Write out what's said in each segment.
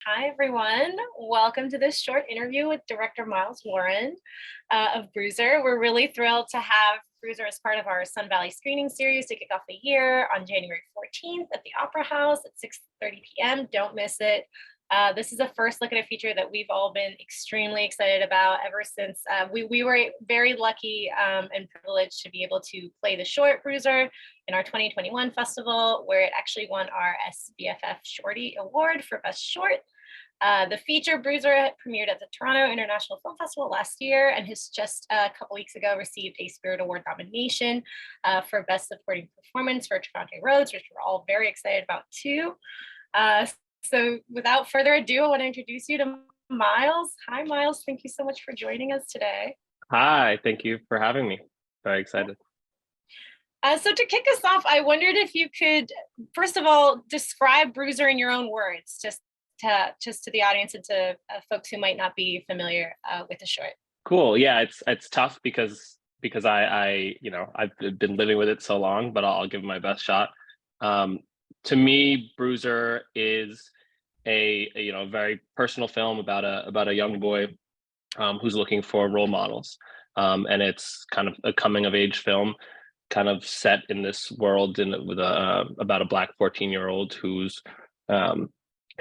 Hi, everyone. Welcome to this short interview with director Miles Warren of Bruiser. We're really thrilled to have Bruiser as part of our Sun Valley screening series to kick off the year on January 14th at the Opera House at 6:30 p.m. Don't miss it. This is a first look at a feature that we've all been extremely excited about ever since we were very lucky and privileged to be able to play the short Bruiser in our 2021 festival, where it actually won our SVFF Shorty Award for Best Short. The feature Bruiser premiered at the Toronto International Film Festival last year and has just a couple weeks ago received a Spirit Award nomination for Best Supporting Performance for Trevante Rhodes, which we're all very excited about too. So without further ado, I want to introduce you to Miles. Hi, Miles. Thank you so much for joining us today. Hi, thank you for having me. Very excited. So to kick us off, I wondered if you could, first of all, describe Bruiser in your own words, just to the audience and to folks who might not be familiar with the short. Cool. Yeah, it's tough because I've been living with it so long, but I'll give it my best shot. To me, Bruiser is a very personal film about a young boy who's looking for role models, and it's kind of a coming of age film, kind of set in this world about a Black 14-year-old who's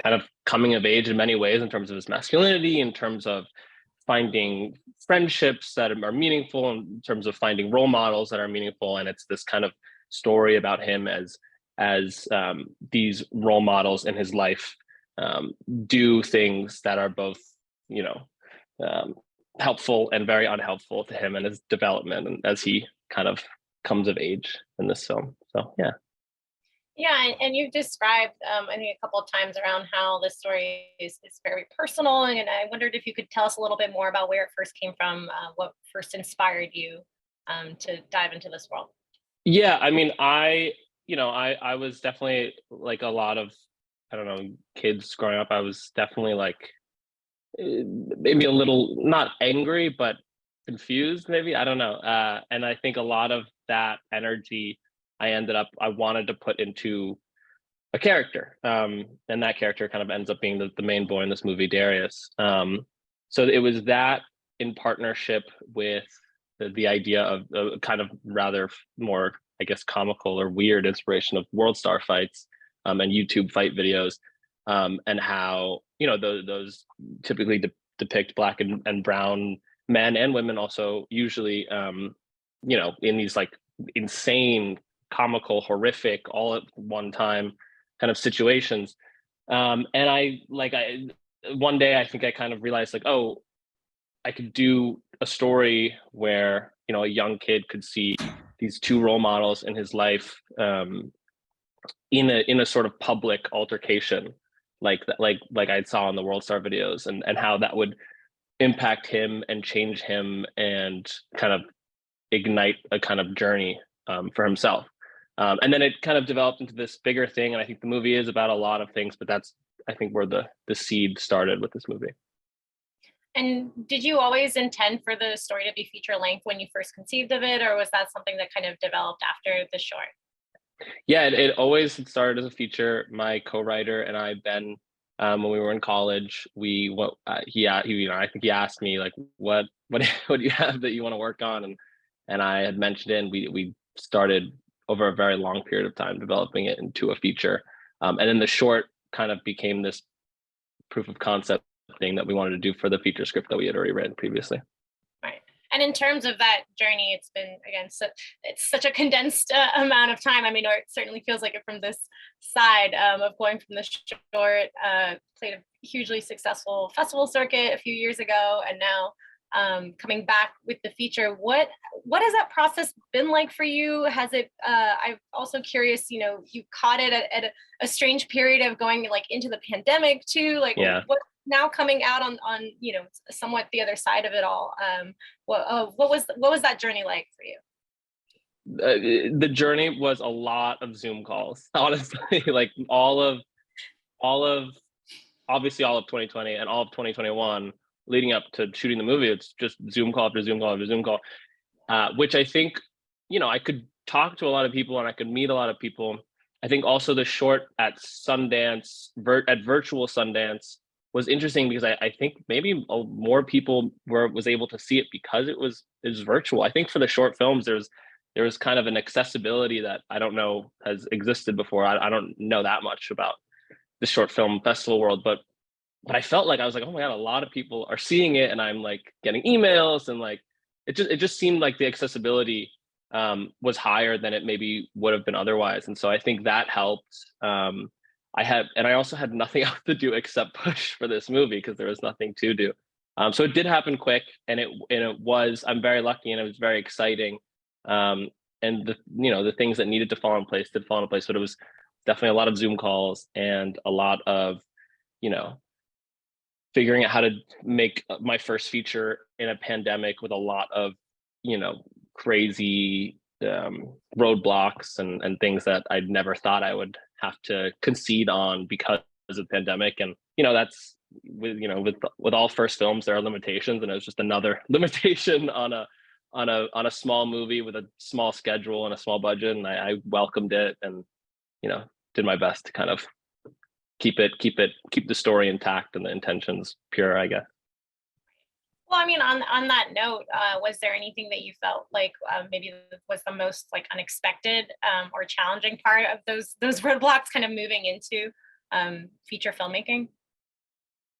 kind of coming of age in many ways in terms of his masculinity, in terms of finding friendships that are meaningful, in terms of finding role models that are meaningful, and it's this kind of story about him as these role models in his life do things that are both, helpful and very unhelpful to him and his development, and as he kind of comes of age in this film. So yeah. Yeah, and you've described, I think, a couple of times around how the story is very personal, and I wondered if you could tell us a little bit more about where it first came from, what first inspired you to dive into this world. Yeah, I mean, I was definitely like a lot of, I don't know, kids growing up. I was definitely like maybe a little not angry, but confused, maybe. I don't know. And I think a lot of that energy I wanted to put into a character. And that character kind of ends up being the main boy in this movie, Darius. So it was that in partnership with the idea of a kind of rather more, I guess, comical or weird inspiration of world star fights and YouTube fight videos, and how those typically depict Black and brown men and women also, usually in these like insane, comical, horrific, all at one time kind of situations. And one day I think I kind of realized, like, oh, I could do a story where a young kid could see these two role models in his life in a sort of public altercation, like I saw in the World Star videos, and how that would impact him and change him and kind of ignite a kind of journey for himself. And then it kind of developed into this bigger thing. And I think the movie is about a lot of things, but that's, I think, where the seed started with this movie. And did you always intend for the story to be feature length when you first conceived of it, or was that something that kind of developed after the short? Yeah, it always started as a feature. My co-writer and I, Ben, when we were in college, I think he asked me, like, what do you have that you want to work on, and I had mentioned it, and we started over a very long period of time developing it into a feature, and then the short kind of became this proof of concept thing that we wanted to do for the feature script that we had already written previously. Right. And in terms of that journey, it's been, again, it's such a condensed amount of time. I mean, or it certainly feels like it from this side of going from the short, played a hugely successful festival circuit a few years ago, and now coming back with the feature. What has that process been like for you? Has it, I'm also curious, you caught it at a strange period of going like into the pandemic too, like Yeah. what now coming out on somewhat the other side of it all. What was that journey like for you? The journey was a lot of Zoom calls, honestly. Like all of obviously all of 2020 and all of 2021 leading up to shooting the movie, it's just Zoom call after Zoom call after Zoom call, which I think, I could talk to a lot of people and I could meet a lot of people. I think also the short at Sundance, at virtual Sundance, was interesting because I think maybe more people was able to see it because it was virtual. I think for the short films, there was kind of an accessibility that I don't know has existed before. I don't know that much about the short film festival world, but I felt like I was like, oh my god, a lot of people are seeing it, and I'm like getting emails, and like it just seemed like the accessibility was higher than it maybe would have been otherwise, and so I think that helped. I also had nothing else to do except push for this movie because there was nothing to do. So it did happen quick, and it was, I'm very lucky, and it was very exciting. Um, and the things that needed to fall in place did fall in place, but it was definitely a lot of Zoom calls and a lot of you know figuring out how to make my first feature in a pandemic with a lot of crazy roadblocks and things that I'd never thought I would have to concede on because of the pandemic. And that's with all first films, there are limitations, and it was just another limitation on a small movie with a small schedule and a small budget, and I welcomed it, and did my best to kind of keep the story intact and the intentions pure, I guess. Well, I mean, on that note, was there anything that you felt like maybe was the most like unexpected or challenging part of those roadblocks, kind of moving into feature filmmaking?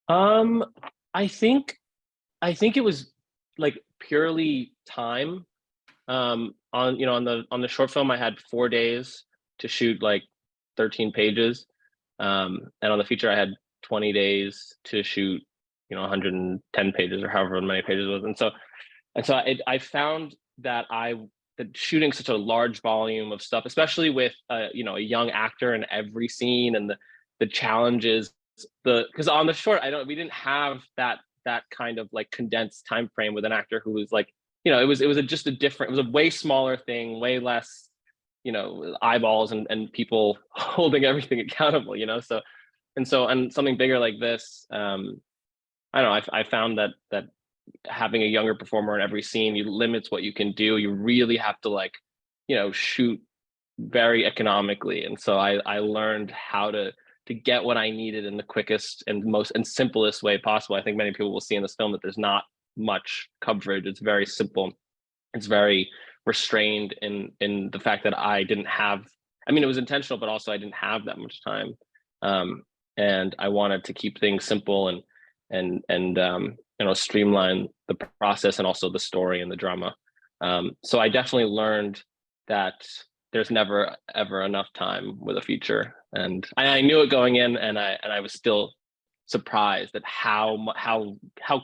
I think it was like purely time. On the short film, I had 4 days to shoot like 13 pages, and on the feature, I had 20 days to shoot 110 pages or however many pages it was. I found that that shooting such a large volume of stuff, especially with a young actor in every scene, and the challenges, because on the short, we didn't have that kind of like condensed time frame with an actor who was like, just a different, it was a way smaller thing, way less eyeballs and people holding everything accountable, and something bigger like this. I don't know. I found that having a younger performer in every scene, you limits what you can do. You really have to shoot very economically, and so I learned how to get what I needed in the quickest and most and simplest way possible. I think many people will see in this film that there's not much coverage. It's very simple. It's very restrained in the fact that I didn't have. I mean, it was intentional, but also I didn't have that much time, and I wanted to keep things simple and streamline the process and also the story and the drama. So I definitely learned that there's never ever enough time with a feature, and I knew it going in, and I was still surprised at how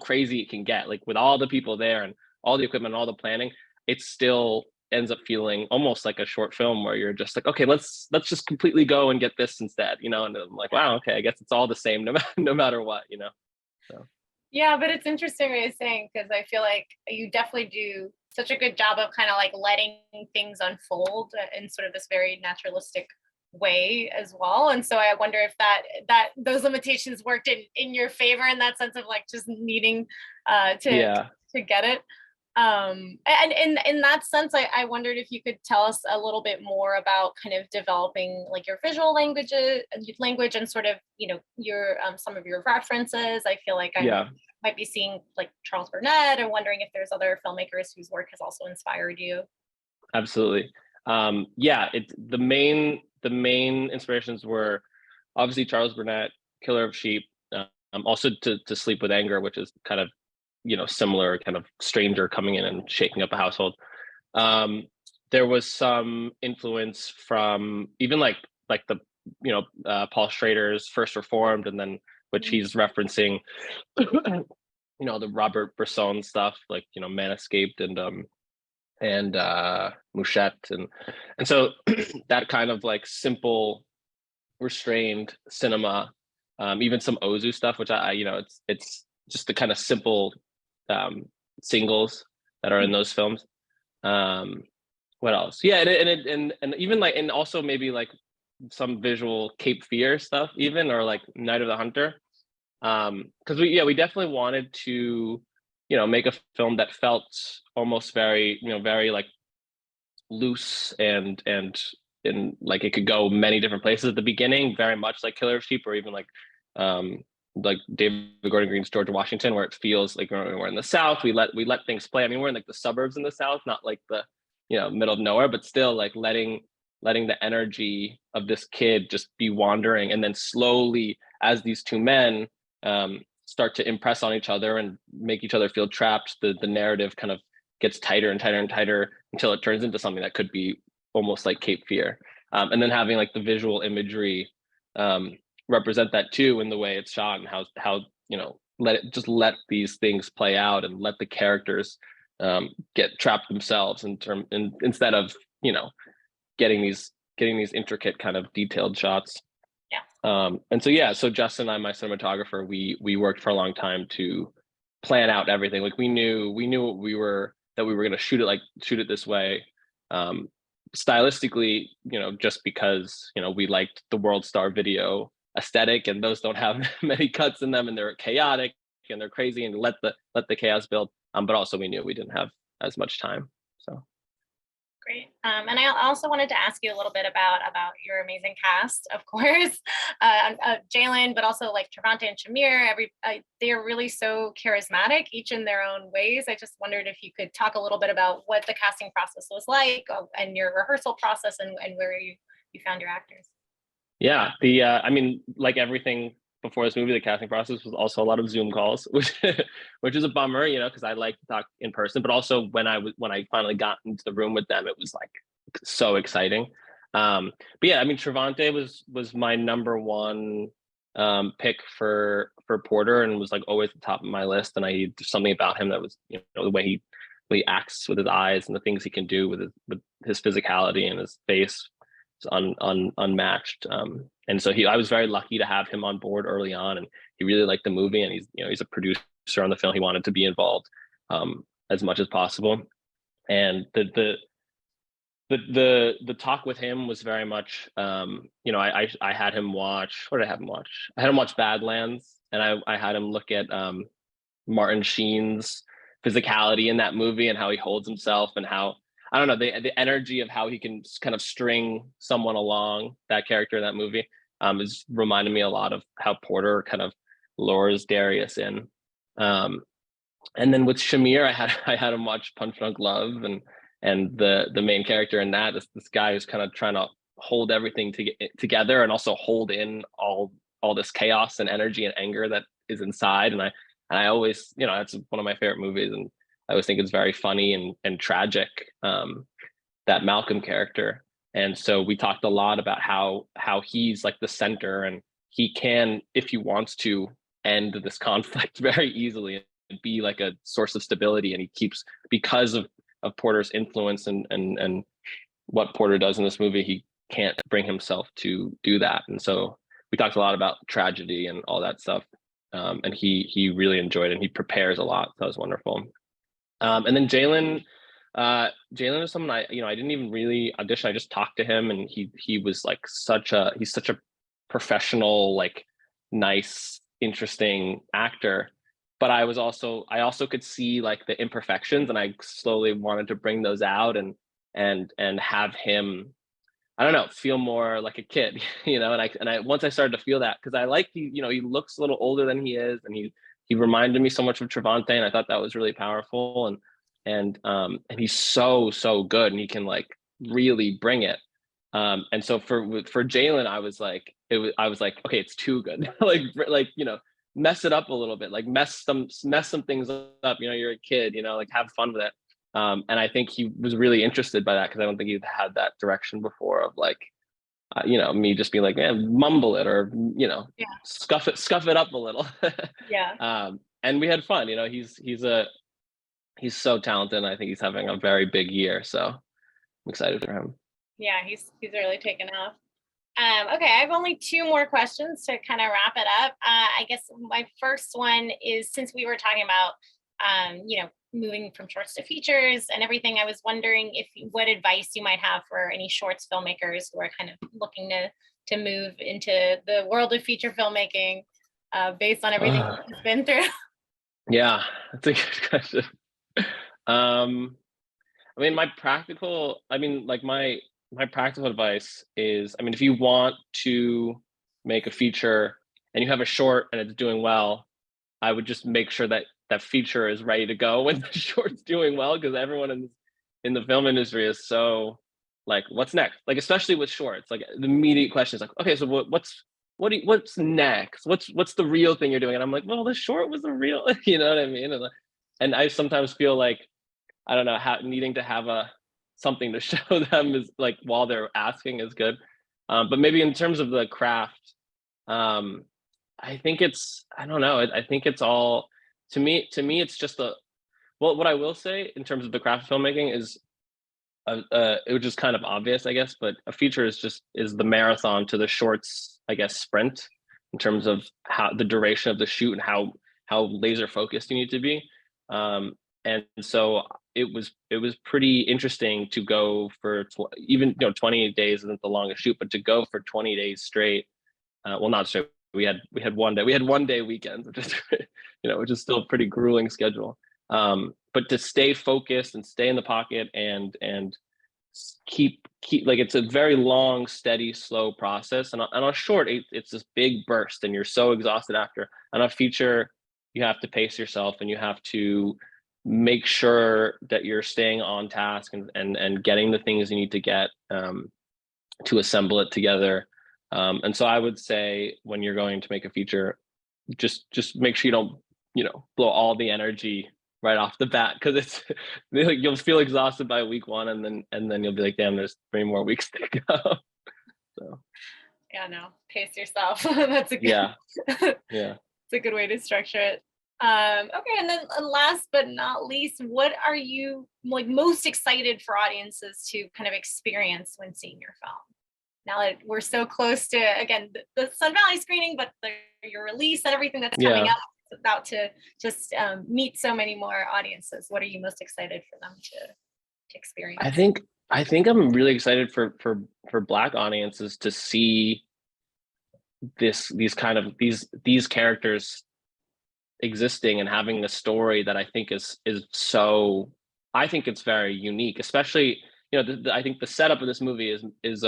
crazy it can get. Like with all the people there and all the equipment, and all the planning, it still ends up feeling almost like a short film where you're just like, okay, let's just completely go and get this instead, and I'm like, wow, okay, I guess it's all the same no matter what. So. Yeah, but it's interesting what you're saying, because I feel like you definitely do such a good job of kind of like letting things unfold in sort of this very naturalistic way as well. And so I wonder if that those limitations worked in your favor, in that sense of like just needing Yeah. to get it. And in that sense, I wondered if you could tell us a little bit more about kind of developing like your visual language and sort of your some of your references. I feel like I Yeah. might be seeing like Charles Burnett, and wondering if there's other filmmakers whose work has also inspired you. Absolutely. Yeah, it's the main inspirations were obviously Charles Burnett, Killer of Sheep, also to Sleep with Anger, which is kind of similar, kind of stranger coming in and shaking up a household. There was some influence from even like the Paul Schrader's First Reformed, and then which he's referencing the Robert Bresson stuff, like Man Escaped and Mouchette, and so that kind of like simple restrained cinema, even some Ozu stuff, which I it's just the kind of simple singles that are in those films. What else? Yeah, and even like, and also maybe like some visual Cape Fear stuff, even, or like Night of the Hunter, because we definitely wanted to make a film that felt almost very very like loose and like it could go many different places at the beginning, very much like Killer of Sheep, or even like like David Gordon Green's George Washington, where it feels like we're in the South. We let things play. I mean, we're in like the suburbs in the South, not like the, you know, middle of nowhere, but still like letting the energy of this kid just be wandering, and then slowly, as these two men start to impress on each other and make each other feel trapped, the narrative kind of gets tighter and tighter and tighter until it turns into something that could be almost like Cape Fear. And then having like the visual imagery represent that too, in the way it's shot, and how you know, let these things play out, and let the characters get trapped themselves instead of, you know, getting these intricate kind of detailed shots. Yeah. And so yeah, so Justin and I, my cinematographer, we worked for a long time to plan out everything. Like we knew what we were going to shoot it this way, stylistically, you know, just because, you know, we liked the World Star Video aesthetic, and those don't have many cuts in them, and they're chaotic and they're crazy, and let the chaos build. But also we knew we didn't have as much time. So Great. And I also wanted to ask you a little bit about your amazing cast, of course, Jalen, but also like Trevante and Shamir. They're really so charismatic, each in their own ways. I just wondered if you could talk a little bit about what the casting process was like, and your rehearsal process, and where you found your actors. yeah, I mean, like everything before this movie, the casting process was also a lot of Zoom calls, which is a bummer, you know, because I like to talk in person. But also when I finally got into the room with them, it was like so exciting. But yeah, I mean, Trevante was my number one pick for Porter, and was like always at the top of my list. And there's something about him that was, you know, the way he acts with his eyes, and the things he can do with his physicality and his face. Unmatched. And so I was very lucky to have him on board early on, and he really liked the movie, and he's a producer on the film. He wanted to be involved as much as possible. And the talk with him was very much, you know, I had him watch, what did I have him watch? I had him watch Badlands, and I had him look at Martin Sheen's physicality in that movie, and how he holds himself, and how, I don't know, the energy of how he can kind of string someone along, that character in that movie, is reminding me a lot of how Porter kind of lures Darius in. And then with Shamir, I had him watch Punch Drunk Love, and the main character in that is this guy who's kind of trying to hold everything together, and also hold in all this chaos and energy and anger that is inside. And I always, you know, that's one of my favorite movies, and I always think it's very funny and tragic, that Malcolm character. And so we talked a lot about how he's like the center, and he can, if he wants to, end this conflict very easily and be like a source of stability. And he keeps, because of Porter's influence and what Porter does in this movie, he can't bring himself to do that. And so we talked a lot about tragedy and all that stuff. And he really enjoyed it, and he prepares a lot. So that was wonderful. And then Jalen is someone I didn't even really audition. I just talked to him, and he was like he's such a professional, like nice, interesting actor. But I also could see like the imperfections, and I slowly wanted to bring those out, and have him, I don't know, feel more like a kid, you know. And I once I started to feel that, because I like he looks a little older than he is, and he reminded me so much of Trevante, and I thought that was really powerful. And he's so good, and he can like really bring it. And so for Jalen, I was like, okay, it's too good. like, you know, mess it up a little bit, like mess some things up. You know, you're a kid, you know, like have fun with it. And I think he was really interested by that, because I don't think he'd had that direction before of like, you know, me just being like, man, mumble it, or, you know, Yeah. scuff it up a little. Yeah. And we had fun. You know, he's so talented, and I think he's having a very big year. So I'm excited for him. Yeah, he's really taken off. Okay, I have only two more questions to kind of wrap it up. I guess my first one is, since we were talking about, you know, moving from shorts to features and everything, I was wondering what advice you might have for any shorts filmmakers who are kind of looking to move into the world of feature filmmaking, based on everything you've been through. Yeah, that's a good question. I mean, my practical advice is, I mean, if you want to make a feature, and you have a short and it's doing well, I would just make sure that that feature is ready to go when the short's doing well, because everyone in the film industry is so like, what's next? Like, especially with shorts, like the immediate question is like, okay, so what's next? What's the real thing you're doing? And I'm like, well, the short was the real, you know what I mean? And I sometimes feel like, I don't know, needing to have a something to show them is like while they're asking is good. But maybe in terms of the craft, um, I think I don't know. I think it's all, it's just well, what I will say in terms of the craft of filmmaking is, it was just kind of obvious, I guess, but a feature is the marathon to the shorts, I guess, sprint, in terms of how the duration of the shoot and how laser focused you need to be. And so it was pretty interesting to go for even 20 days isn't the longest shoot, but to go for 20 days straight. Well, not straight. We had 1 day. We had 1 day weekends, which is which is still a pretty grueling schedule. But to stay focused and stay in the pocket and keep like, it's a very long, steady, slow process. And on a short, it's this big burst, and you're so exhausted after. On a feature, you have to pace yourself, and you have to make sure that you're staying on task and getting the things you need to get, to assemble it together. And so I would say, when you're going to make a feature, just make sure you don't blow all the energy right off the bat, because it's like you'll feel exhausted by week 1, and then you'll be like, damn, there's 3 more weeks to go. So Yeah, no, pace yourself. That's a good, yeah, it's a good way to structure it. Okay, and then last but not least, what are you like most excited for audiences to kind of experience when seeing your film? Now that we're so close to, again, the Sun Valley screening, but your release and everything that's coming yeah. up, it's about to just meet so many more audiences. What are you most excited for them to experience? I think I'm really excited for Black audiences to see these characters existing and having a story that I think is so, I think it's very unique, especially I think the setup of this movie is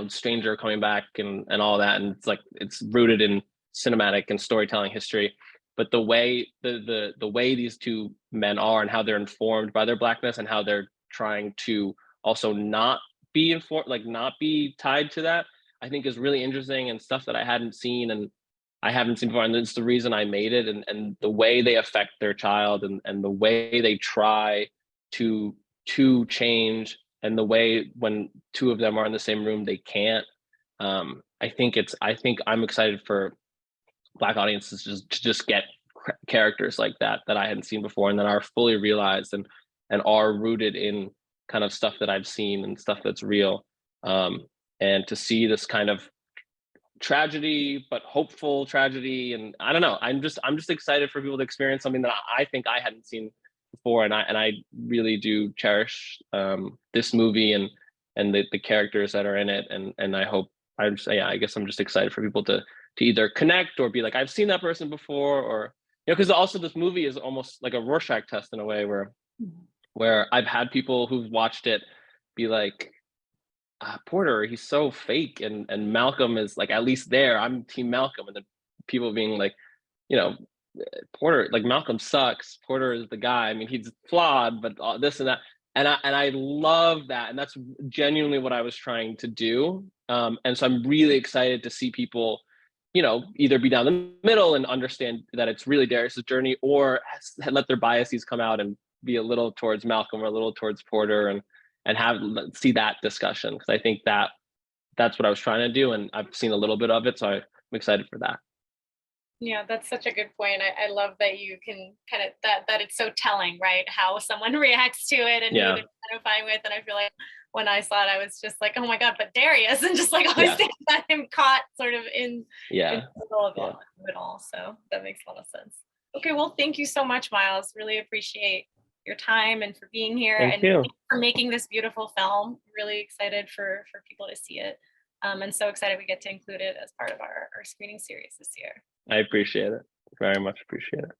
stranger coming back and all that, and it's like it's rooted in cinematic and storytelling history. But the way the way these two men are, and how they're informed by their Blackness, and how they're trying to also not be informed, like not be tied to that, I think is really interesting, and stuff that I haven't seen before. And it's the reason I made it, and the way they affect their child, and the way they try to change, and the way when two of them are in the same room they can't. I think I'm excited for Black audiences to just get characters like that I hadn't seen before, and that are fully realized, and are rooted in kind of stuff that I've seen and stuff that's real. And to see this kind of tragedy, but hopeful tragedy, and I don't know, I'm just excited for people to experience something that I think I hadn't seen before. And I really do cherish, this movie, and the characters that are in it. And I guess I'm just excited for people to either connect, or be like, I've seen that person before, or because also this movie is almost like a Rorschach test in a way, where I've had people who've watched it be like, Porter, he's so fake, and Malcolm is like, at least there, I'm team Malcolm. And then people being like, you know, Porter, like, Malcolm sucks. Porter is the guy. I mean, he's flawed, but this and that. And I love that, and that's genuinely what I was trying to do. And so I'm really excited to see people, either be down the middle and understand that it's really Darius's journey, or let their biases come out and be a little towards Malcolm or a little towards Porter, and see that discussion, because I think that's what I was trying to do, and I've seen a little bit of it, so I'm excited for that. Yeah, that's such a good point. I love that you can kind of that it's so telling, right? How someone reacts to it and who Yeah, they're identifying with. And I feel like when I saw it, I was just like, oh my God, but Darius, and just like always yeah, thinking about him caught sort of in yeah, the middle of yeah. it all. So that makes a lot of sense. Okay, well, thank you so much, Miles. Really appreciate your time and for being here, Thank and you. for making this beautiful film. Really excited for people to see it. And so excited we get to include it as part of our screening series this year. I appreciate it. Very much appreciate it.